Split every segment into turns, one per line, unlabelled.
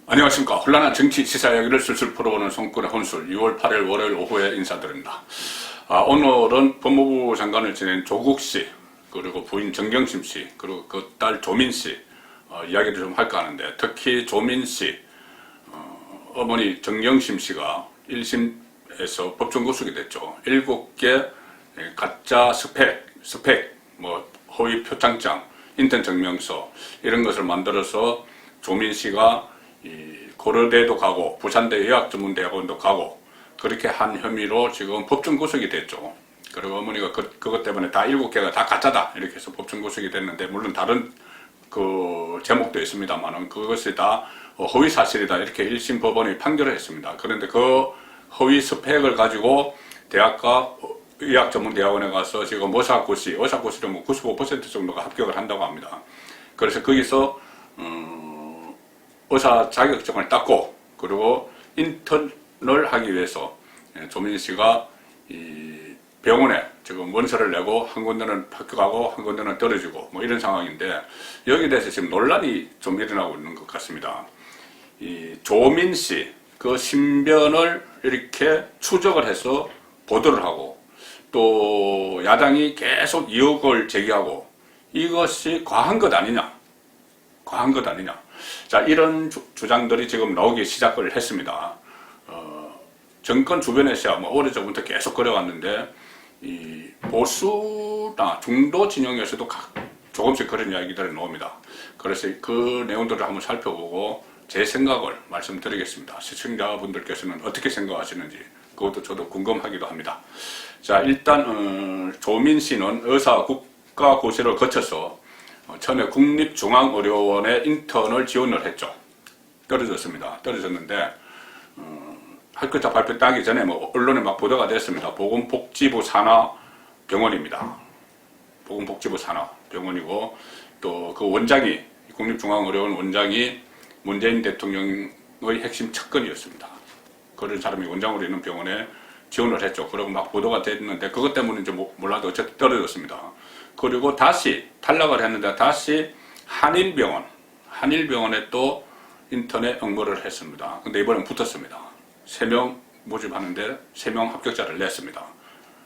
안녕하십니까. 혼란한 정치 시사 이야기를 술술 풀어보는 손권의 혼술 6월 8일 월요일 오후에 인사드립니다. 오늘은 법무부 장관을 지낸 조국 씨, 그리고 부인 정경심 씨, 그리고 그 딸 조민 씨 이야기를 좀 할까 하는데, 특히 조민 씨 어머니 정경심 씨가 1심에서 법정 구속이 됐죠. 7개 가짜 스펙, 허위 표창장, 인턴 증명서 이런 것을 만들어서 조민 씨가 고려대도 가고 부산대 의학전문대학원도 가고 그렇게 한 혐의로 지금 법정 구속이 됐죠. 그리고 어머니가 그것 때문에 다 7개가 다 가짜다 이렇게 해서 법정 구속이 됐는데, 물론 다른 그 제목도 있습니다만은 그것이 다 허위 사실이다 이렇게 1심 법원이 판결을 했습니다. 그런데 그 허위 스펙을 가지고 대학과 의학전문대학원에 가서 지금 의사고시로 뭐 95% 정도가 합격을 한다고 합니다. 그래서 거기서 의사 자격증을 땄고, 그리고 인턴을 하기 위해서 조민 씨가 이 병원에 지금 원서를 내고 한 군데는 합격하고 한 군데는 떨어지고 뭐 이런 상황인데, 여기에 대해서 지금 논란이 좀 일어나고 있는 것 같습니다. 이 조민 씨 그 신변을 이렇게 추적을 해서 보도를 하고, 또 야당이 계속 의혹을 제기하고, 이것이 과한 것 아니냐. 자, 이런 주장들이 지금 나오기 시작을 했습니다. 정권 주변에서야 뭐 오래전부터 계속 그래왔는데, 이 보수나 중도 진영에서도 조금씩 그런 이야기들이 나옵니다. 그래서 그 내용들을 한번 살펴보고 제 생각을 말씀드리겠습니다. 시청자분들께서는 어떻게 생각하시는지 그것도 저도 궁금하기도 합니다. 자, 일단 조민 씨는 의사 국가고시를 거쳐서 처음에 국립중앙의료원에 인턴을 지원을 했죠. 떨어졌습니다. 떨어졌는데 합격자 발표 따기 전에 뭐 언론에 막 보도가 됐습니다. 보건복지부 산하병원입니다. 보건복지부 산하병원이고, 또 그 원장이, 국립중앙의료원 원장이 문재인 대통령의 핵심 측근이었습니다. 그런 사람이 원장으로 있는 병원에 지원을 했죠. 그러고 막 보도가 됐는데, 그것 때문인지 몰라도 어쨌든 떨어졌습니다. 그리고 다시 탈락을 했는데, 다시 한일병원에 또 인턴에 응모를 했습니다. 근데 이번엔 붙었습니다. 3명 모집하는데 3명 합격자를 냈습니다.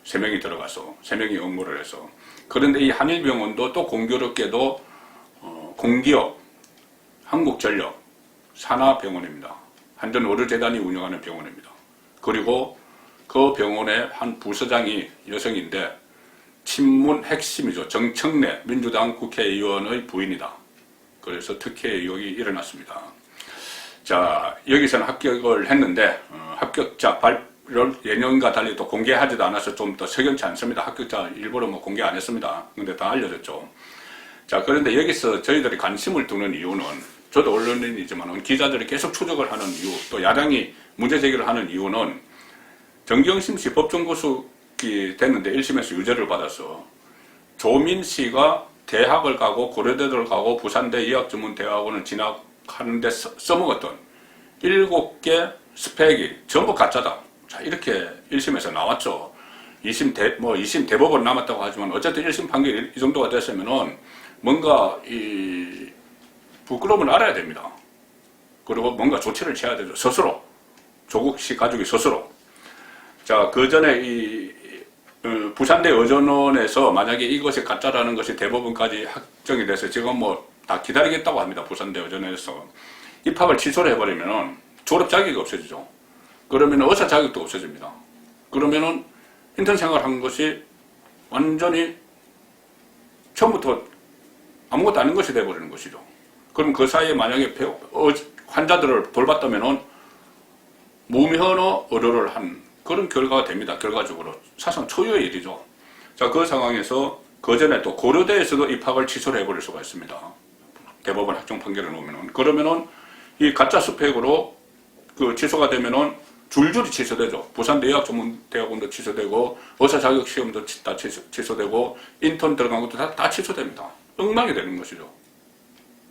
3명이 들어가서 3명이 응모를 해서. 그런데 이 한일병원도 또 공교롭게도 공기업 한국전력 산하병원입니다. 한전의료재단이 운영하는 병원입니다. 그리고 그 병원의 한 부서장이 여성인데 친문 핵심이죠. 정청래 민주당 국회의원의 부인이다. 그래서 특혜 의혹이 일어났습니다. 자, 여기서는 합격을 했는데 합격자 발표를 예년과 달리 또 공개하지도 않아서 좀 더 석연치 않습니다. 합격자 일부러 뭐 공개 안 했습니다. 근데 다 알려졌죠. 자, 그런데 여기서 저희들이 관심을 두는 이유는, 저도 언론인이지만 기자들이 계속 추적을 하는 이유, 또 야당이 문제 제기를 하는 이유는, 정경심 씨 법정 구속이 됐는데 1심에서 유죄를 받아서 조민 씨가 대학을 가고 고려대를 가고 부산대 의학전문대학원을 진학하는데 써먹었던 7개 스펙이 전부 가짜다. 자, 이렇게 1심에서 나왔죠. 2심 대법원 남았다고 하지만 어쨌든 1심 판결이 이 정도가 됐으면은 뭔가 이 부끄러움을 알아야 됩니다. 그리고 뭔가 조치를 취해야 되죠. 스스로. 조국 씨 가족이 스스로. 자, 그 전에 부산대 의전원에서 만약에 이것이 가짜라는 것이 대법원까지 확정이 돼서 지금 뭐 다 기다리겠다고 합니다. 부산대 의전원에서. 입학을 취소를 해버리면은 졸업 자격이 없어지죠. 그러면 의사 자격도 없어집니다. 그러면은 인턴 생활한 것이 완전히 처음부터 아무것도 아닌 것이 돼버리는 것이죠. 그럼 그 사이에 만약에 환자들을 돌봤다면은 무면허 의료를 한 그런 결과가 됩니다. 결과적으로. 사상 초유의 일이죠. 자, 그 상황에서 그 전에 또 고려대에서도 입학을 취소를 해버릴 수가 있습니다. 대법원 확정 판결을 놓으면은. 그러면은 이 가짜 스펙으로 그 취소가 되면은 줄줄이 취소되죠. 부산대 의학전문대학원도 취소되고, 의사 자격 시험도 다 취소되고, 인턴 들어간 것도 다 취소됩니다. 엉망이 되는 것이죠.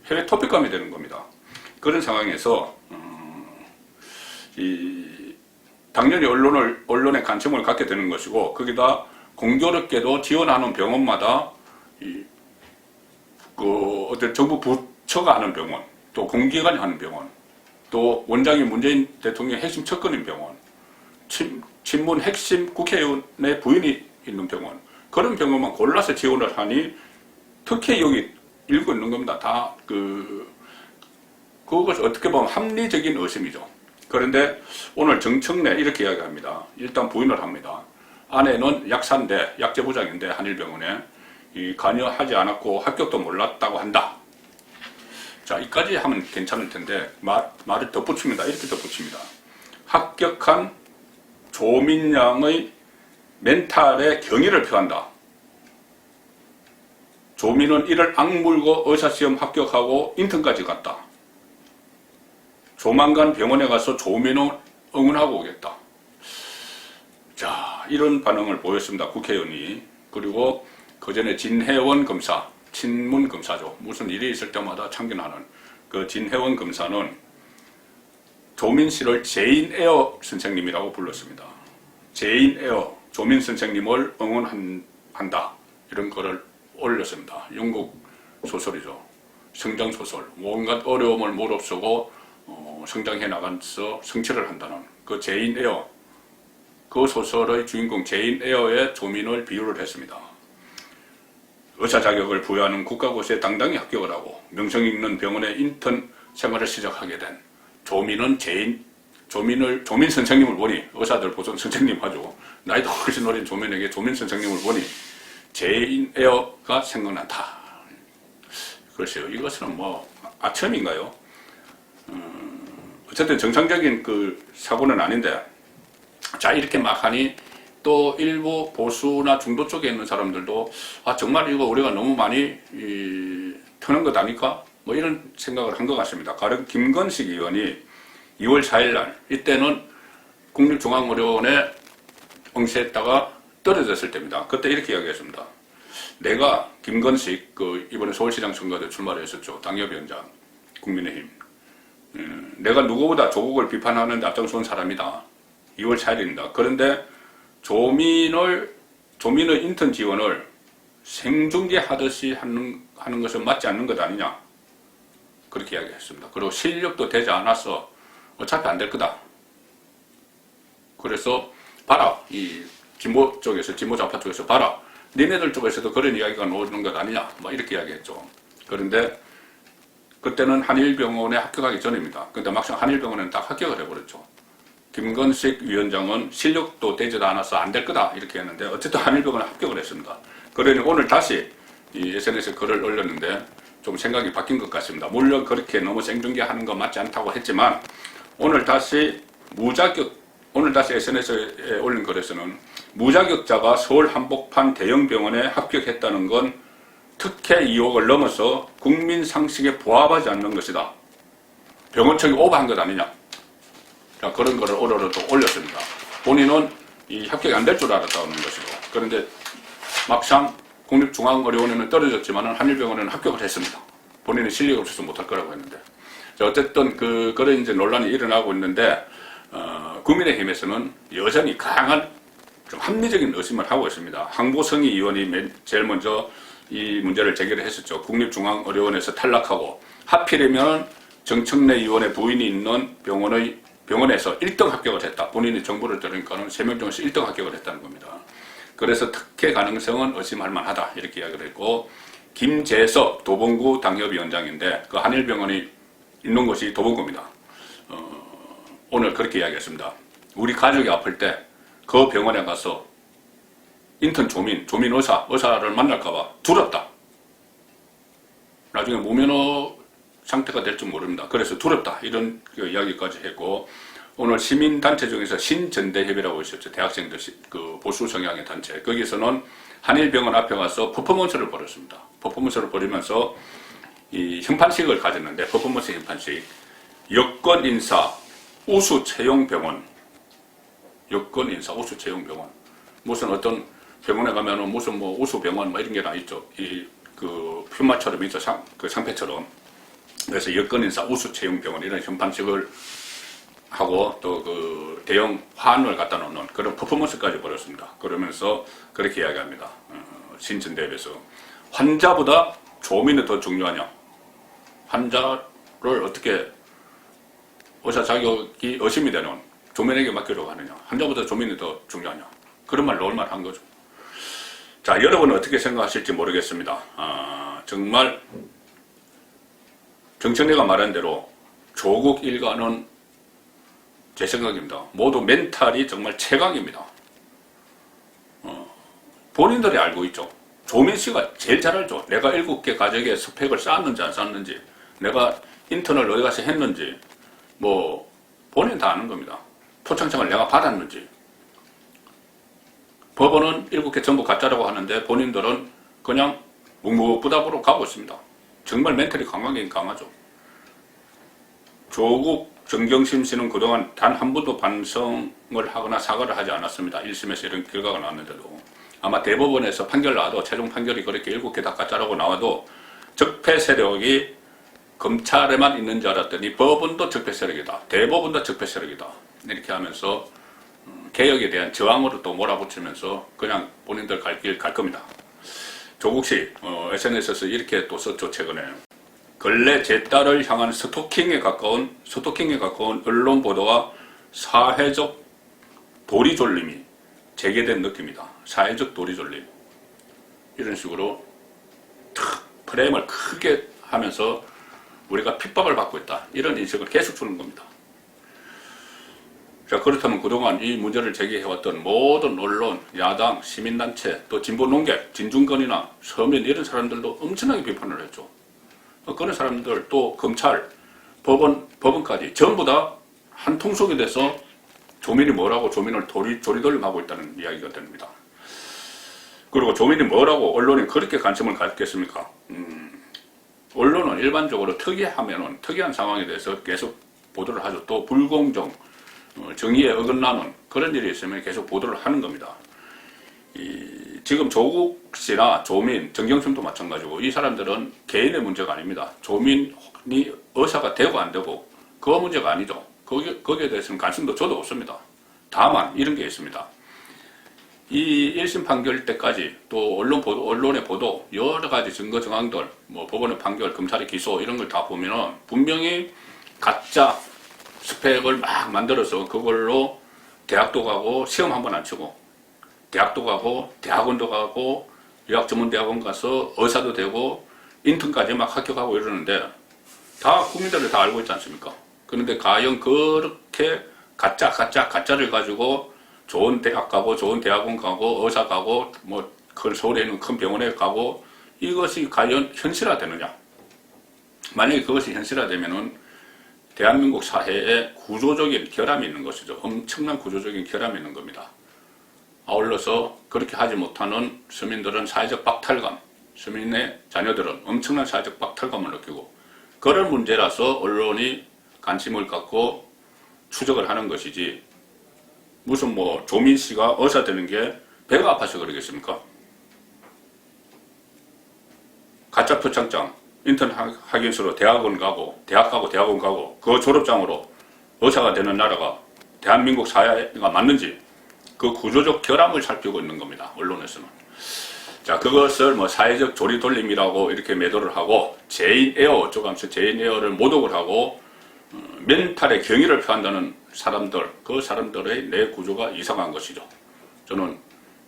해외 토픽감이 되는 겁니다. 그런 상황에서 당연히 언론에 관심을 갖게 되는 것이고, 거기다 공교롭게도 지원하는 병원마다 어떤 정부 부처가 하는 병원, 또 공기관이 하는 병원, 또 원장이 문재인 대통령의 핵심 측근인 병원, 친문 핵심 국회의원의 부인이 있는 병원, 그런 병원만 골라서 지원을 하니 특히 여기 읽고 있는 겁니다. 다 그것을 어떻게 보면 합리적인 의심이죠. 그런데 오늘 정청래 이렇게 이야기합니다. 일단 부인을 합니다. 아내는 약사인데, 약제부장인데 한일병원에 관여하지 않았고 합격도 몰랐다고 한다. 자, 이까지 하면 괜찮을 텐데 말을 덧붙입니다. 이렇게 덧붙입니다. 합격한 조민양의 멘탈에 경의를 표한다. 조민은 이를 악물고 의사시험 합격하고 인턴까지 갔다. 조만간 병원에 가서 조민을 응원하고 오겠다. 자, 이런 반응을 보였습니다. 국회의원이. 그리고 그 전에 진혜원 검사, 친문 검사죠. 무슨 일이 있을 때마다 참견하는 그 진혜원 검사는 조민 씨를 제인 에어 선생님이라고 불렀습니다. 제인 에어, 조민 선생님을 응원한다. 이런 거를 올렸습니다. 영국 소설이죠. 성장소설. 온갖 어려움을 무릅쓰고 성장해 나가면서 성취를 한다는 그 제인 에어, 그 소설의 주인공 제인 에어의 조민을 비유를 했습니다. 의사 자격을 부여하는 국가고시에 당당히 합격을 하고 명성 있는 병원에 인턴 생활을 시작하게 된 조민은 조민 선생님을 보니, 의사들 보통 선생님 하죠. 나이도 훨씬 어린 조민에게 조민 선생님을 보니 제인 에어가 생각난다. 글쎄요, 이것은 뭐 아첨인가요? 어쨌든 정상적인 그 사고는 아닌데, 자, 이렇게 막 하니 또 일부 보수나 중도 쪽에 있는 사람들도 정말 이거 우리가 너무 많이 터는 것 아닐까? 뭐 이런 생각을 한 것 같습니다. 가령 김건식 의원이 2월 4일 날, 이때는 국립중앙의료원에 응시했다가 떨어졌을 때입니다. 그때 이렇게 이야기했습니다. 내가 김건식, 이번에 서울시장 선거에 출마를 했었죠. 당협위원장, 국민의힘. 내가 누구보다 조국을 비판하는 데 앞장선 사람이다. 2월 4일입니다. 그런데 조민의 인턴 지원을 생중계하듯이 하는 것은 맞지 않는 것 아니냐. 그렇게 이야기했습니다. 그리고 실력도 되지 않아서 어차피 안 될 거다. 그래서 봐라. 이 진보 쪽에서, 진보 좌파 쪽에서 봐라. 니네들 쪽에서도 그런 이야기가 나오는 것 아니냐. 막 이렇게 이야기했죠. 그런데 그때는 한일병원에 합격하기 전입니다. 근데 막상 한일병원에는 딱 합격을 해버렸죠. 김건식 위원장은 실력도 되지도 않아서 안 될 거다 이렇게 했는데 어쨌든 한일병원에 합격을 했습니다. 그러니 오늘 다시 이 SNS에 글을 올렸는데 좀 생각이 바뀐 것 같습니다. 물론 그렇게 너무 생중계하는 거 맞지 않다고 했지만 오늘 다시 SNS에 올린 글에서는 무자격자가 서울 한복판 대형 병원에 합격했다는 건 특혜 의혹을 넘어서 국민 상식에 부합하지 않는 것이다. 병원 측이 오버한 것 아니냐. 자, 그런 거를 오로로 또 올렸습니다. 본인은 이 합격이 안 될 줄 알았다는 것이고, 그런데 막상 국립중앙의료원에는 떨어졌지만 한일병원에는 합격을 했습니다. 본인은 실력이 없어서 못할 거라고 했는데. 자, 어쨌든 그런 이제 논란이 일어나고 있는데, 국민의힘에서는 여전히 강한 좀 합리적인 의심을 하고 있습니다. 황보성희 의원이 제일 먼저 이 문제를 제기를 했었죠. 국립중앙의료원에서 탈락하고 하필이면 정청래 의원의 부인이 있는 병원에서 1등 합격을 했다. 본인이 정보를 들으니까는 3명 중에서 1등 합격을 했다는 겁니다. 그래서 특혜 가능성은 의심할 만하다. 이렇게 이야기를 했고, 김재석 도봉구 당협위원장인데 그 한일병원이 있는 곳이 도봉구입니다. 오늘 그렇게 이야기했습니다. 우리 가족이 아플 때 그 병원에 가서 인턴 조민 의사를 만날까봐 두렵다. 나중에 무면허 상태가 될 줄 모릅니다. 그래서 두렵다. 이런 이야기까지 했고, 오늘 시민단체 중에서 신전대협이라고 있었죠. 대학생들 보수 성향의 단체. 거기서는 한일병원 앞에 가서 퍼포먼스를 벌였습니다. 퍼포먼스를 벌이면서 이 현판식을 가졌는데, 퍼포먼스 현판식. 여권인사 우수채용병원. 여권인사 우수채용병원. 무슨 어떤 병원에 가면은 무슨 뭐 우수병원 뭐 이런 게 다 있죠. 표마처럼 있죠. 상패처럼. 그래서 여권인사 우수채용병원 이런 현판식을 하고 또 대형 화환을 갖다 놓는 그런 퍼포먼스까지 벌였습니다. 그러면서 그렇게 이야기합니다. 신천대협에서 환자보다 조민이 더 중요하냐? 환자를 어떻게 의사 자격이 의심이 되는 조민에게 맡기려고 하느냐, 환자보다 조민이 더 중요하냐, 그런 말 나올 만한 거죠. 자, 여러분은 어떻게 생각하실지 모르겠습니다. 정말 정청래가 말한 대로 조국 일가는 제 생각입니다. 모두 멘탈이 정말 최강입니다. 본인들이 알고 있죠. 조민 씨가 제일 잘 알죠. 내가 7개 가족에 스펙을 쌓았는지 안 쌓았는지, 내가 인턴을 어디 가서 했는지, 뭐 본인 다 아는 겁니다. 표창장을 내가 받았는지. 법원은 7개 전부 가짜라고 하는데 본인들은 그냥 묵묵부답으로 가고 있습니다. 정말 멘탈이 강하긴 강하죠. 조국 정경심 씨는 그동안 단 한 번도 반성을 하거나 사과를 하지 않았습니다. 1심에서 이런 결과가 나왔는데도. 아마 대법원에서 판결 나와도, 최종 판결이 그렇게 7개 다 가짜라고 나와도 적폐 세력이 검찰에만 있는 줄 알았더니 법원도 적폐 세력이다, 대법원도 적폐 세력이다, 이렇게 하면서 개혁에 대한 저항으로 또 몰아붙이면서 그냥 본인들 갈 길 갈 겁니다. 조국 씨 SNS에서 이렇게 또 썼죠. 최근에 근래 제 딸을 향한 스토킹에 가까운 언론 보도와 사회적 도리졸림이 재개된 느낌이다. 사회적 도리졸림, 이런 식으로 탁 프레임을 크게 하면서 우리가 핍박을 받고 있다, 이런 인식을 계속 주는 겁니다. 자, 그렇다면 그동안 이 문제를 제기해왔던 모든 언론, 야당, 시민단체, 또 진보 농객, 진중권이나 서민, 이런 사람들도 엄청나게 비판을 했죠. 그런 사람들, 또 검찰, 법원까지 전부 다 한 통속이 돼서 조민이 뭐라고 조민을 조리돌림하고 있다는 이야기가 됩니다. 그리고 조민이 뭐라고 언론이 그렇게 관심을 갖겠습니까? 언론은 일반적으로 특이한 상황에 대해서 계속 보도를 하죠. 또 불공정, 정의에 어긋나는 그런 일이 있으면 계속 보도를 하는 겁니다. 지금 조국 씨나 조민, 정경심도 마찬가지고, 이 사람들은 개인의 문제가 아닙니다. 조민이 의사가 되고 안 되고 그 문제가 아니죠. 거기에 대해서는 관심도 저도 없습니다. 다만 이런 게 있습니다. 이 1심 판결 때까지 또 언론의 보도, 여러 가지 증거 정황들, 뭐 법원의 판결, 검찰의 기소, 이런 걸 다 보면은 분명히 가짜 스펙을 막 만들어서 그걸로 대학도 가고, 시험 한 번 안 치고 대학도 가고, 대학원도 가고, 의학전문대학원 가서 의사도 되고, 인턴까지 막 합격하고 이러는데 다 국민들이 다 알고 있지 않습니까? 그런데 과연 그렇게 가짜를 가지고 좋은 대학 가고, 좋은 대학원 가고, 의사 가고, 뭐 서울에 있는 큰 병원에 가고, 이것이 과연 현실화되느냐? 만약에 그것이 현실화되면은 대한민국 사회에 구조적인 결함이 있는 것이죠. 엄청난 구조적인 결함이 있는 겁니다. 아울러서 그렇게 하지 못하는 서민들은 사회적 박탈감, 서민의 자녀들은 엄청난 사회적 박탈감을 느끼고, 그런 문제라서 언론이 관심을 갖고 추적을 하는 것이지, 무슨 뭐 조민 씨가 의사 되는 게 배가 아파서 그러겠습니까? 가짜 표창장, 인턴 학연수로 대학원 가고, 대학원 가고, 그 졸업장으로 의사가 되는 나라가 대한민국 사회가 맞는지, 그 구조적 결함을 살피고 있는 겁니다. 언론에서는. 자, 그것을 뭐 사회적 조리돌림이라고 이렇게 매도를 하고, 제인 에어 어쩌고 하면서 제인 에어를 모독을 하고, 멘탈의 경의를 표한다는 사람들, 그 사람들의 내 구조가 이상한 것이죠. 저는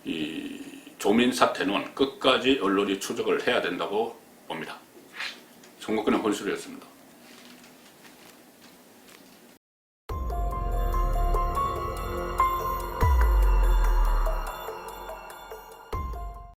이 조민 사태는 끝까지 언론이 추적을 해야 된다고 봅니다. 송국근의 혼술이었습니다.